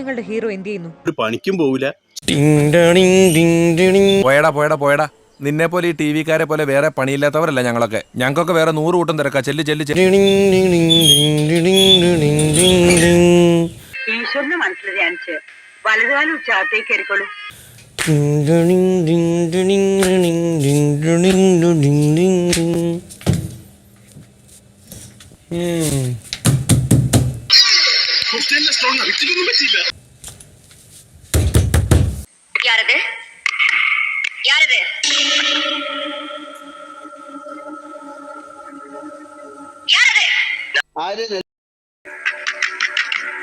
നിങ്ങളുടെ ഹീറോ എന്ത് ചെയ്യുന്നു? ഒരു പണിക്കും പോവില്ല. പോയടാ നിന്നെ പോലെ ഈ ടി വിക്കാരെ പോലെ വേറെ പണിയില്ലാത്തവരല്ല ഞങ്ങളൊക്കെ. ഞങ്ങൾക്കൊക്കെ വേറെ 100 കൂട്ടം തിരക്കാ. ചെല്ലി ഈശ്വരനെ മനസ്സിൽ ധ്യാനിച്ച് വലതുകാലം ഉച്ചാത്തേക്ക് കയറിക്കോളൂ. யாரது யாரது யாரது ആര്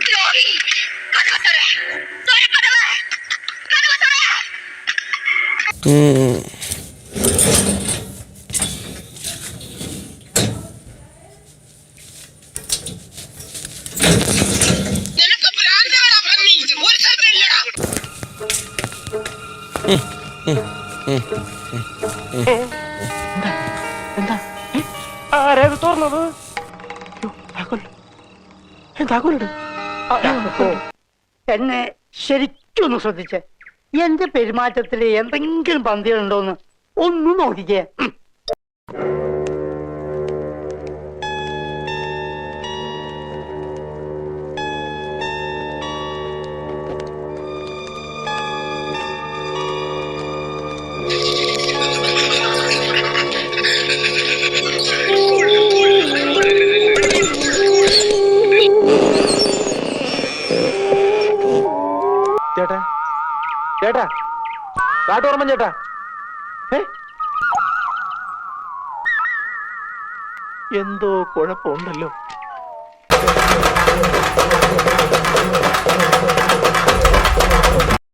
ദ്രോഹി കதவை தர கதவை தர எனக்கு பிராந்தடா பண்ணி ஒரு சைடு இல்லடா ആരേത് തുറന്നത്? എന്നെ ശരിക്കൊന്ന് ശ്രദ്ധിച്ച് എന്റെ പെരുമാറ്റത്തില് എന്തെങ്കിലും പന്തികളുണ്ടോന്ന് ഒന്ന് നോക്കിക്കേ. ചേട്ടാ ചേട്ടാ കാട്ടോർമ്മൻ ചേട്ടാ, എന്തോ കുഴപ്പമുണ്ടല്ലോ.